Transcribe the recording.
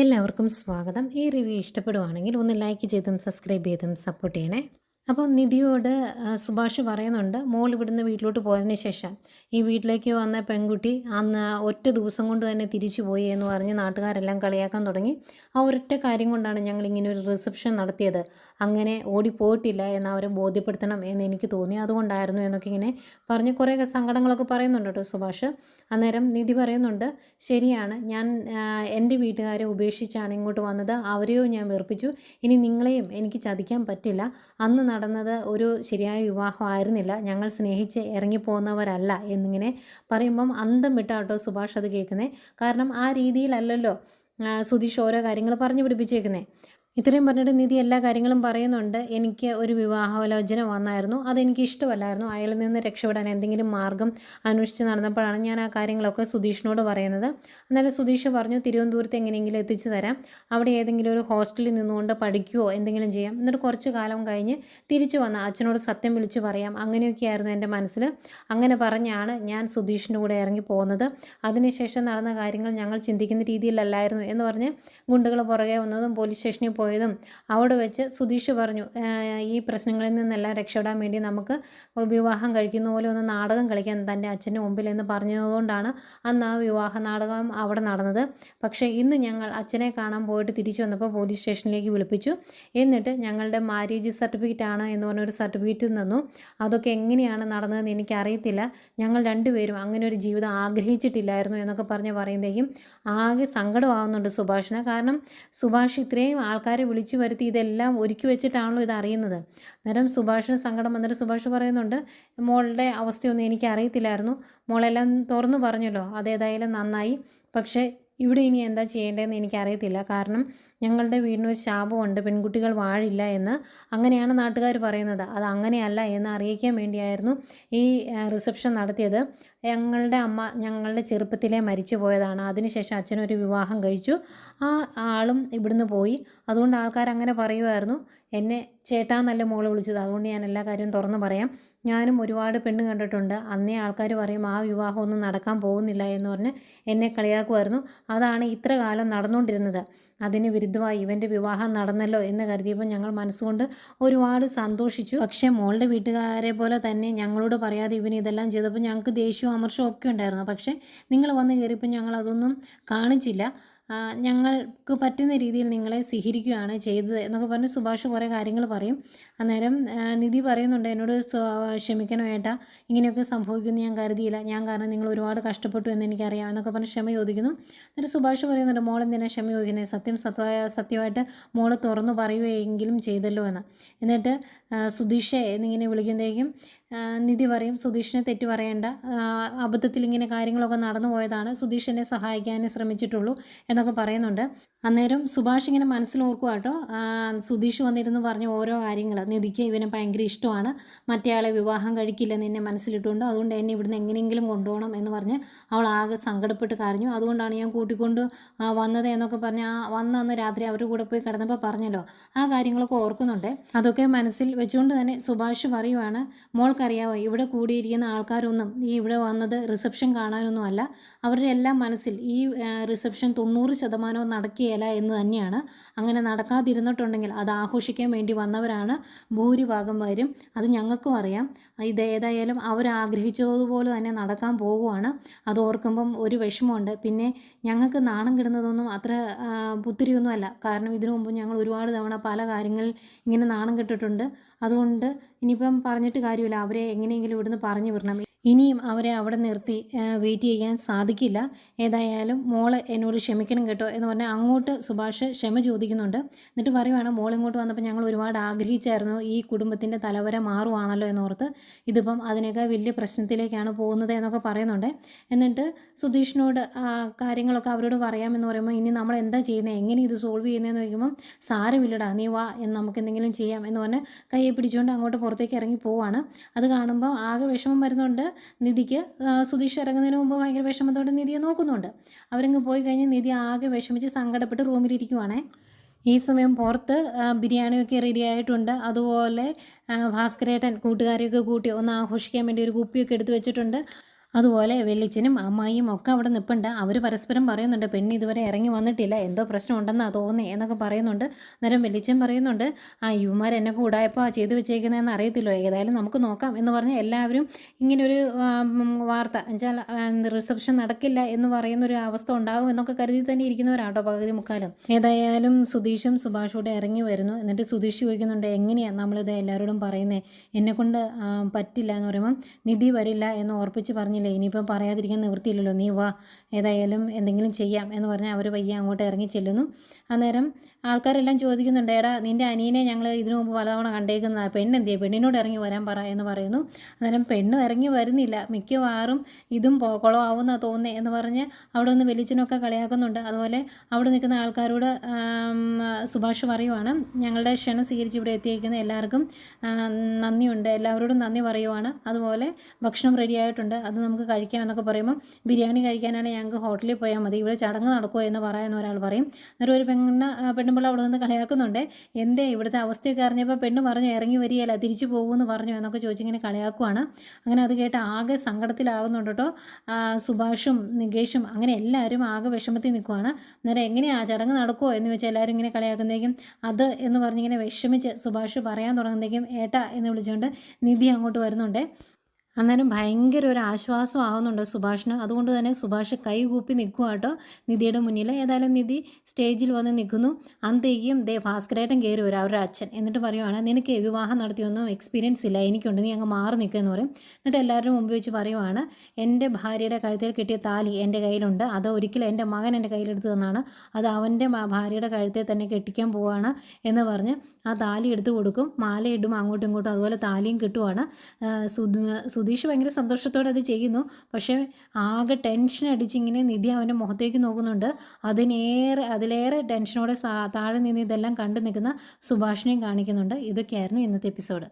എല്ലാവർക്കും സ്വാഗതം. ഈ റിവ്യൂ ഇഷ്ടപ്പെടുവാണെങ്കിൽ ഒന്ന് ലൈക്ക് ചെയ്തും സബ്സ്ക്രൈബ് ചെയ്തും സപ്പോർട്ട് ചെയ്യണേ. അപ്പോൾ നിധിയോട് സുഭാഷ് പറയുന്നുണ്ട്, മോൾ ഇവിടുന്ന് വീട്ടിലോട്ട് പോയതിന് ശേഷം ഈ വീട്ടിലേക്ക് വന്ന പെൺകുട്ടി അന്ന് ഒറ്റ ദിവസം കൊണ്ട് തന്നെ തിരിച്ചു പോയി എന്ന് പറഞ്ഞ് നാട്ടുകാരെല്ലാം കളിയാക്കാൻ തുടങ്ങി. ആ ഒരൊറ്റ കാര്യം കൊണ്ടാണ് ഞങ്ങൾ ഇങ്ങനെ ഒരു റിസപ്ഷൻ നടത്തിയത്. അങ്ങനെ ഓടിപ്പോയിട്ടില്ല എന്ന് അവരെ ബോധ്യപ്പെടുത്തണം എന്ന് എനിക്ക് തോന്നി. അതുകൊണ്ടായിരുന്നു എന്നൊക്കെ ഇങ്ങനെ പറഞ്ഞ് കുറേ സങ്കടങ്ങളൊക്കെ പറയുന്നുണ്ട് കേട്ടോ സുഭാഷ്. അന്നേരം നിധി പറയുന്നുണ്ട്, ശരിയാണ്, ഞാൻ എൻ്റെ വീട്ടുകാരെ ഉപേക്ഷിച്ചാണ് ഇങ്ങോട്ട് വന്നത്. അവരെയോ ഞാൻ വെറുപ്പിച്ചു. ഇനി നിങ്ങളെയും എനിക്ക് ചതിക്കാൻ പറ്റില്ല. അന്ന് നടന്നത് ഒരു ശരിയായ വിവാഹമായിരുന്നില്ല. ഞങ്ങൾ സ്നേഹിച്ച് ഇറങ്ങിപ്പോകുന്നവരല്ല എന്നിങ്ങനെ പറയുമ്പം അന്തം വിട്ടാട്ടോ സുഭാഷ് അത് കേൾക്കുന്നത്. കാരണം ആ രീതിയിലല്ലല്ലോ സുധീഷ് ഓരോ കാര്യങ്ങൾ പറഞ്ഞു പിടിപ്പിച്ചേക്കുന്നത്. ഇത്രയും പറഞ്ഞിട്ട് നിധി എല്ലാ കാര്യങ്ങളും പറയുന്നുണ്ട്. എനിക്ക് ഒരു വിവാഹാലോചന വന്നായിരുന്നു, അതെനിക്ക് ഇഷ്ടമല്ലായിരുന്നു. അയാളിൽ നിന്ന് രക്ഷപ്പെടാൻ എന്തെങ്കിലും മാർഗം അന്വേഷിച്ച് നടന്നപ്പോഴാണ് ഞാൻ ആ കാര്യങ്ങളൊക്കെ സുധീഷിനോട് പറയുന്നത്. എന്നാലും സുധീഷ് പറഞ്ഞു, തിരുവനന്തപുരത്ത് എങ്ങനെയെങ്കിലും എത്തിച്ചു തരാം, അവിടെ ഏതെങ്കിലും ഒരു ഹോസ്റ്റലിൽ നിന്നുകൊണ്ട് പഠിക്കുകയോ എന്തെങ്കിലും ചെയ്യാം, എന്നിട്ട് കുറച്ച് കാലം കഴിഞ്ഞ് തിരിച്ചു വന്ന അച്ഛനോട് സത്യം വിളിച്ച് പറയാം. അങ്ങനെയൊക്കെയായിരുന്നു എൻ്റെ മനസ്സിൽ. അങ്ങനെ പറഞ്ഞാണ് ഞാൻ സുധീഷിൻ്റെ കൂടെ ഇറങ്ങി പോകുന്നത്. അതിനുശേഷം നടന്ന കാര്യങ്ങൾ ഞങ്ങൾ ചിന്തിക്കുന്ന രീതിയിലല്ലായിരുന്നു എന്ന് പറഞ്ഞ് ഗുണ്ടകൾ പുറകെ വന്നതും പോലീസ് സ്റ്റേഷനിൽ പോയതും അവിടെ വെച്ച് സുധീഷ് പറഞ്ഞു, ഈ പ്രശ്നങ്ങളിൽ നിന്നെല്ലാം രക്ഷപ്പെടാൻ വേണ്ടി നമുക്ക് വിവാഹം കഴിക്കുന്ന പോലെ ഒന്ന് നാടകം കളിക്കാൻ തൻ്റെ അച്ഛൻ്റെ മുമ്പിൽ എന്ന് പറഞ്ഞതുകൊണ്ടാണ് അന്ന് ആ വിവാഹ നാടകം അവിടെ നടന്നത്. പക്ഷേ ഇന്ന് ഞങ്ങൾ അച്ഛനെ കാണാൻ പോയിട്ട് തിരിച്ചു വന്നപ്പോൾ പോലീസ് സ്റ്റേഷനിലേക്ക് വിളിപ്പിച്ചു. എന്നിട്ട് ഞങ്ങളുടെ മാരേജ് സർട്ടിഫിക്കറ്റ് ആണ് എന്ന് പറഞ്ഞൊരു സർട്ടിഫിക്കറ്റ് തന്നു. അതൊക്കെ എങ്ങനെയാണ് നടന്നതെന്ന് എനിക്കറിയത്തില്ല. ഞങ്ങൾ രണ്ടുപേരും അങ്ങനെ ഒരു ജീവിതം ആഗ്രഹിച്ചിട്ടില്ലായിരുന്നു എന്നൊക്കെ പറയുമ്പോഴേക്കും ആകെ സങ്കടമാകുന്നുണ്ട് സുഭാഷിന്. കാരണം സുഭാഷ് ഇത്രയും ആൾക്കാരെ വിളിച്ചു വരുത്തി ഇതെല്ലാം ഒരുക്കി വെച്ചിട്ടാണല്ലോ ഇത് അറിയുന്നത്. അന്നേരം സുഭാഷിന് സങ്കടം വന്നിട്ട് സുഭാഷ് പറയുന്നുണ്ട്, മോളുടെ അവസ്ഥയൊന്നും എനിക്ക് അറിയത്തില്ലായിരുന്നു, മോളെല്ലാം തുറന്നു പറഞ്ഞല്ലോ, അതേതായാലും നന്നായി. പക്ഷേ ഇവിടെ ഇനി എന്താ ചെയ്യേണ്ടതെന്ന് എനിക്കറിയത്തില്ല. കാരണം ഞങ്ങളുടെ വീടിനൊരു ശാപമുണ്ട്, പെൺകുട്ടികൾ വാഴില്ല എന്ന്. അങ്ങനെയാണ് നാട്ടുകാർ പറയുന്നത്. അത് അങ്ങനെയല്ല എന്ന് അറിയിക്കാൻ വേണ്ടിയായിരുന്നു ഈ റിസപ്ഷൻ നടത്തിയത്. ഞങ്ങളുടെ അമ്മ ഞങ്ങളുടെ ചെറുപ്പത്തിലേ മരിച്ചു പോയതാണ്. അതിനുശേഷം അച്ഛനൊരു വിവാഹം കഴിച്ചു. ആ ആളും ഇവിടുന്ന് പോയി. അതുകൊണ്ട് ആൾക്കാർ അങ്ങനെ പറയുമായിരുന്നു. എന്നെ ചേട്ടാന്നല്ല മോള് വിളിച്ചത്. അതുകൊണ്ട് ഞാൻ എല്ലാ കാര്യവും തുറന്നു പറയാം. ഞാനും ഒരുപാട് പെണ്ണ് കണ്ടിട്ടുണ്ട്. അന്നേ ആൾക്കാർ പറയും ആ വിവാഹമൊന്നും നടക്കാൻ പോകുന്നില്ല എന്ന് പറഞ്ഞ് എന്നെ കളിയാക്കുമായിരുന്നു. അതാണ് ഇത്ര കാലം നടന്നുകൊണ്ടിരുന്നത്. അതിന് വിരുദ്ധമായി ഇവൻ്റെ വിവാഹം നടന്നല്ലോ എന്ന് കരുതിയപ്പോൾ ഞങ്ങൾ മനസ്സുകൊണ്ട് ഒരുപാട് സന്തോഷിച്ചു. പക്ഷേ മോളുടെ വീട്ടുകാരെ പോലെ തന്നെ ഞങ്ങളോട് പറയാതെ ഇവൻ ഇതെല്ലാം ചെയ്തപ്പോൾ ഞങ്ങൾക്ക് ദേഷ്യവും അമർഷവും ഒക്കെ ഉണ്ടായിരുന്നു. പക്ഷേ നിങ്ങൾ വന്ന് കയറിയപ്പോൾ ഞങ്ങൾ അതൊന്നും കാണിച്ചില്ല. ഞങ്ങൾക്ക് പറ്റുന്ന രീതിയിൽ നിങ്ങളെ സ്വീകരിക്കുകയാണ് ചെയ്തത് എന്നൊക്കെ പറഞ്ഞ് സുഭാഷ് കുറേ കാര്യങ്ങൾ പറയും. അന്നേരം നിധി പറയുന്നുണ്ട്, എന്നോട് ക്ഷമിക്കണം ഏട്ടാ, ഇങ്ങനെയൊക്കെ സംഭവിക്കുമെന്ന് ഞാൻ കരുതിയില്ല. ഞാൻ കാരണം നിങ്ങൾ ഒരുപാട് കഷ്ടപ്പെട്ടു എന്ന് എനിക്കറിയാം എന്നൊക്കെ പറഞ്ഞ് ക്ഷമ ചോദിക്കുന്നു. എന്നിട്ട് സുഭാഷ് പറയുന്നുണ്ട്, മോൾ എന്തിനാണ് ക്ഷമ ചോദിക്കുന്നത്, സത്യമായിട്ട് മോൾ തുറന്നു പറയുകയെങ്കിലും ചെയ്തല്ലോ എന്ന്. എന്നിട്ട് സുധീഷേ എന്നിങ്ങനെ വിളിക്കുമ്പോഴേക്കും നിധി പറയും, സുധീഷിനെ തെറ്റ് പറയേണ്ട, അബദ്ധത്തിൽ ഇങ്ങനെ കാര്യങ്ങളൊക്കെ നടന്നു പോയതാണ്, സുധീഷിനെ സഹായിക്കാനേ ശ്രമിച്ചിട്ടുള്ളൂ എന്നൊക്കെ പറയുന്നുണ്ട്. അന്നേരം സുഭാഷ് ഇങ്ങനെ മനസ്സിലോർക്കുക കേട്ടോ, സുധീഷ് വന്നിരുന്നു പറഞ്ഞ ഓരോ കാര്യങ്ങൾ, നിധിക്ക് ഇവനെ ഭയങ്കര ഇഷ്ടമാണ്, മറ്റേയാളെ വിവാഹം കഴിക്കില്ലെന്ന് എന്നെ മനസ്സിലിട്ടുണ്ട്, അതുകൊണ്ട് എന്നെ ഇവിടുന്ന് എങ്ങനെയെങ്കിലും കൊണ്ടുപോകണം എന്ന് പറഞ്ഞ് അവൾ ആകെ സങ്കടപ്പെട്ട് കരഞ്ഞു. അതുകൊണ്ടാണ് ഞാൻ കൂട്ടിക്കൊണ്ട് വന്നത് എന്നൊക്കെ പറഞ്ഞ് അന്ന് രാത്രി അവരുടെ കൂടെ പോയി കിടന്നപ്പോൾ പറഞ്ഞല്ലോ, ആ കാര്യങ്ങളൊക്കെ ഓർക്കുന്നുണ്ട്. അതൊക്കെ മനസ്സിൽ വെച്ചുകൊണ്ട് തന്നെ സുഭാഷ് പറയുവാണ്, മോൾക്കറിയാവോ ഇവിടെ കൂടിയിരിക്കുന്ന ആൾക്കാരൊന്നും ഈ ഇവിടെ വന്നത് റിസപ്ഷൻ കാണാനൊന്നും അല്ല. അവരുടെ എല്ലാം മനസ്സിൽ ഈ റിസപ്ഷൻ 90% നടക്കുകയില്ല എന്ന് തന്നെയാണ്. അങ്ങനെ നടക്കാതിരുന്നിട്ടുണ്ടെങ്കിൽ അത് ആഘോഷിക്കാൻ വേണ്ടി വന്നവരാണ് ഭൂരിഭാഗം പേരും. അത് ഞങ്ങൾക്കും അറിയാം. ഇത് ഏതായാലും അവരാഗ്രഹിച്ചതുപോലെ തന്നെ നടക്കാൻ പോകുവാണ്. അത് ഓർക്കുമ്പം ഒരു വിഷമമുണ്ട്. പിന്നെ ഞങ്ങൾക്ക് നാണം കിടുന്നതൊന്നും അത്ര പുത്തിരിയൊന്നും അല്ല. കാരണം ഇതിനു മുമ്പ് ഞങ്ങൾ ഒരുപാട് തവണ പല കാര്യങ്ങളിൽ ഇങ്ങനെ നാണം കെട്ടിട്ടുണ്ട്. അതുകൊണ്ട് ഇനിയിപ്പം പറഞ്ഞിട്ട് കാര്യമില്ല, അവരെ എങ്ങനെയെങ്കിലും ഇവിടുന്ന് പറഞ്ഞു വിടണം. ഇനിയും അവരെ അവിടെ നിർത്തി വെയിറ്റ് ചെയ്യാൻ സാധിക്കില്ല. ഏതായാലും മോള് എന്നോട് ക്ഷമിക്കണം കേട്ടോ എന്ന് പറഞ്ഞാൽ അങ്ങോട്ട് സുഭാഷ് ക്ഷമ ചോദിക്കുന്നുണ്ട്. എന്നിട്ട് പറയുവാണ്, മോൾ ഇങ്ങോട്ട് വന്നപ്പോൾ ഞങ്ങൾ ഒരുപാട് ആഗ്രഹിച്ചായിരുന്നു ഈ കുടുംബത്തിൻ്റെ തലവര മാറുവാണല്ലോ എന്നോർത്ത്. ഇതിപ്പം അതിനേക്കാൾ വലിയ പ്രശ്നത്തിലേക്കാണ് പോകുന്നത് എന്നൊക്കെ പറയുന്നുണ്ട്. എന്നിട്ട് സുധീഷിനോട് കാര്യങ്ങളൊക്കെ അവരോട് പറയാമെന്ന് പറയുമ്പോൾ, ഇനി നമ്മൾ എന്താ ചെയ്യുന്നത്, എങ്ങനെ ഇത് സോൾവ് ചെയ്യുന്നതെന്ന് ചോദിക്കുമ്പം, സാരമില്ലടാ നീ വാ, നമുക്ക് എന്തെങ്കിലും ചെയ്യാം എന്ന് പറഞ്ഞ് കയ്യെ പിടിച്ചുകൊണ്ട് അങ്ങോട്ട് പുറത്തേക്ക് ഇറങ്ങി പോവാണ്. അത് കാണുമ്പോൾ ആകെ വിഷമം വരുന്നുണ്ട് നിധിക്ക്. സുധീഷ് ഇറങ്ങുന്നതിന് മുമ്പ് ഭയങ്കര വിഷമത്തോടെ നിധിയെ നോക്കുന്നുണ്ട്. അവരങ്ങ് പോയി കഴിഞ്ഞ് നിധി ആകെ വിഷമിച്ച് സങ്കടപ്പെട്ട് റൂമിലിരിക്കുവാണേ. ഈ സമയം പുറത്ത് ബിരിയാണിയൊക്കെ റെഡി ആയിട്ടുണ്ട്. അതുപോലെ ഭാസ്കരേട്ടൻ കൂട്ടുകാരെയൊക്കെ കൂട്ടി ഒന്ന് ആഘോഷിക്കാൻ വേണ്ടി ഒരു കുപ്പിയൊക്കെ എടുത്ത് വെച്ചിട്ടുണ്ട്. അതുപോലെ വല്യച്ഛനും അമ്മായിയും ഒക്കെ അവിടെ നിൽപ്പുണ്ട്. അവർ പരസ്പരം പറയുന്നുണ്ട്, പെണ്ണ് ഇതുവരെ ഇറങ്ങി വന്നിട്ടില്ല, എന്തോ പ്രശ്നം ഉണ്ടെന്നാണ് തോന്നുന്നത് എന്നൊക്കെ പറയുന്നുണ്ട്. അന്നേരം വല്യച്ഛൻ പറയുന്നുണ്ട്, ഇവന്മാർ എന്നെ കൂടായപ്പോൾ ചെയ്തു വെച്ചേക്കുന്നതെന്ന് അറിയത്തില്ലോ, ഏതായാലും നമുക്ക് നോക്കാം എന്ന് പറഞ്ഞ് എല്ലാവരും ഇങ്ങനൊരു വാർത്ത എന്നുവെച്ചാൽ റിസപ്ഷൻ നടക്കില്ല എന്ന് പറയുന്നൊരു അവസ്ഥ ഉണ്ടാകും എന്നൊക്കെ കരുതി തന്നെ ഇരിക്കുന്നവരാട്ടോ പകുതി മുക്കാലും. ഏതായാലും സുധീഷും സുഭാഷും കൂടെ ഇറങ്ങി വരുന്നു. എന്നിട്ട് സുധീഷ് ചോദിക്കുന്നുണ്ട്, എങ്ങനെയാണ് നമ്മളിത് എല്ലാവരോടും പറയുന്നത്, എന്നെക്കൊണ്ട് പറ്റില്ല എന്ന് പറയുമ്പം നിധി വരില്ല എന്ന് ഉറപ്പിച്ച് പറഞ്ഞില്ല, ഇനിയിപ്പം പറയാതിരിക്കാൻ നിവൃത്തിയില്ലല്ലോ, നീ വാ, ഏതായാലും എന്തെങ്കിലും ചെയ്യാം എന്ന് പറഞ്ഞാൽ അവർ പയ്യെ അങ്ങോട്ട് ഇറങ്ങി ചെല്ലുന്നു. അന്നേരം ആൾക്കാരെല്ലാം ചോദിക്കുന്നുണ്ട്, എടാ നിൻ്റെ അനിയനെ ഞങ്ങൾ ഇതിനു മുമ്പ് പലതവണ കണ്ടേക്കുന്നതാണ്, പെണ്ണെന്തിയെ, പെണ്ണിനോട് ഇറങ്ങി വരാൻ പറ എന്ന് പറയുന്നു. അന്നേരം പെണ്ണ് ഇറങ്ങി വരുന്നില്ല, മിക്കവാറും ഇതും കുളമാവുമെന്നാണ് തോന്നുന്നത് എന്ന് പറഞ്ഞ് അവിടെ നിന്ന് വെളിച്ചനൊക്കെ കളിയാക്കുന്നുണ്ട്. അതുപോലെ അവിടെ നിൽക്കുന്ന ആൾക്കാരോട് സുഭാഷ് പറയുവാണ്, ഞങ്ങളുടെ ക്ഷണം സ്വീകരിച്ച് ഇവിടെ എത്തിയിരിക്കുന്ന എല്ലാവർക്കും നന്ദിയുണ്ട്, എല്ലാവരോടും നന്ദി പറയുവാണ്. അതുപോലെ ഭക്ഷണം റെഡി ആയിട്ടുണ്ട്, അത് നമുക്ക് കഴിക്കാമെന്നൊക്കെ പറയുമ്പോൾ, ബിരിയാണി കഴിക്കാനാണ് ഞങ്ങൾക്ക് ഹോട്ടലിൽ പോയാൽ മതി, ഇവിടെ ചടങ്ങ് നടക്കുമോ എന്ന് പറയുന്ന ഒരാൾ പറയും. അന്നേരം ഒരു പെണ്ണുമ്പിള്ള അവിടെ നിന്ന് കളിയാക്കുന്നുണ്ട്, എന്തേ ഇവിടുത്തെ അവസ്ഥയൊക്കെ അറിഞ്ഞപ്പോൾ പെണ്ണ് പറഞ്ഞു ഇറങ്ങി വരികയല്ല, തിരിച്ചു പോകുമെന്ന് പറഞ്ഞു എന്നൊക്കെ ചോദിച്ചിങ്ങനെ കളിയാക്കുവാണ്. അങ്ങനെ അത് കേട്ട് ആകെ സങ്കടത്തിലാകുന്നുണ്ട് കേട്ടോ സുഭാഷും നികേഷും, അങ്ങനെ എല്ലാവരും ആകെ വിഷമത്തിൽ നിൽക്കുവാണ്. അന്നേരം എങ്ങനെയാണ് ചടങ്ങ് നടക്കുമോ എന്ന് ചോദിച്ചാൽ എല്ലാവരും ഇങ്ങനെ കളിയാക്കുന്നതേക്കും അത് എന്ന് പറഞ്ഞിങ്ങനെ വിഷമിച്ച് സുഭാഷ് പറയാൻ തുടങ്ങുന്നതേക്കും ഏട്ടാ എന്ന് വിളിച്ചുകൊണ്ട് നിധി അങ്ങോട്ട് വരുന്നുണ്ട്. അന്നേരം ഭയങ്കര ഒരു ആശ്വാസം ആകുന്നുണ്ട് സുഭാഷിന്. അതുകൊണ്ട് തന്നെ സുഭാഷ് കൈകൂപ്പി നിൽക്കുക കേട്ടോ നിധിയുടെ മുന്നിൽ. ഏതായാലും നിധി സ്റ്റേജിൽ വന്ന് നിൽക്കുന്നു. അന്തേക്കും ഭാസ്കരേട്ടൻ കയറി വരും, അവരുടെ അച്ഛൻ. എന്നിട്ട് പറയുവാണ്, നിനക്ക് വിവാഹം നടത്തിയൊന്നും എക്സ്പീരിയൻസ് ഇല്ല, എനിക്കുണ്ട്, നീ അങ്ങ് മാറി നിൽക്കുക പറയും. എന്നിട്ട് എല്ലാവരും മുമ്പ് വെച്ച് പറയുവാണ്, എൻ്റെ ഭാര്യയുടെ കഴുത്തിൽ കിട്ടിയ താലി എൻ്റെ കയ്യിലുണ്ട്, അത് ഒരിക്കലും എൻ്റെ മകൻ എൻ്റെ കയ്യിലെടുത്ത് തന്നാണ്, അത് അവൻ്റെ ഭാര്യയുടെ കഴുത്തിൽ തന്നെ കെട്ടിക്കാൻ പോവാണ് എന്ന് പറഞ്ഞ് ആ താലി എടുത്ത് കൊടുക്കും. മാലയിടും അങ്ങോട്ടും ഇങ്ങോട്ടും, അതുപോലെ താലിയും കിട്ടുവാണ്. സുധീഷ് ഭയങ്കര സന്തോഷത്തോടെ അത് ചെയ്യുന്നു. പക്ഷേ ആകെ ടെൻഷൻ അടിച്ചിങ്ങനെ നിധി അവൻ്റെ മുഖത്തേക്ക് നോക്കുന്നുണ്ട്. അതിലേറെ ടെൻഷനോടെ താഴെ നിന്ന് ഇതെല്ലാം കണ്ടു നിൽക്കുന്ന സുഭാഷിനെയും കാണിക്കുന്നുണ്ട്. ഇതൊക്കെയായിരുന്നു ഇന്നത്തെ എപ്പിസോഡ്.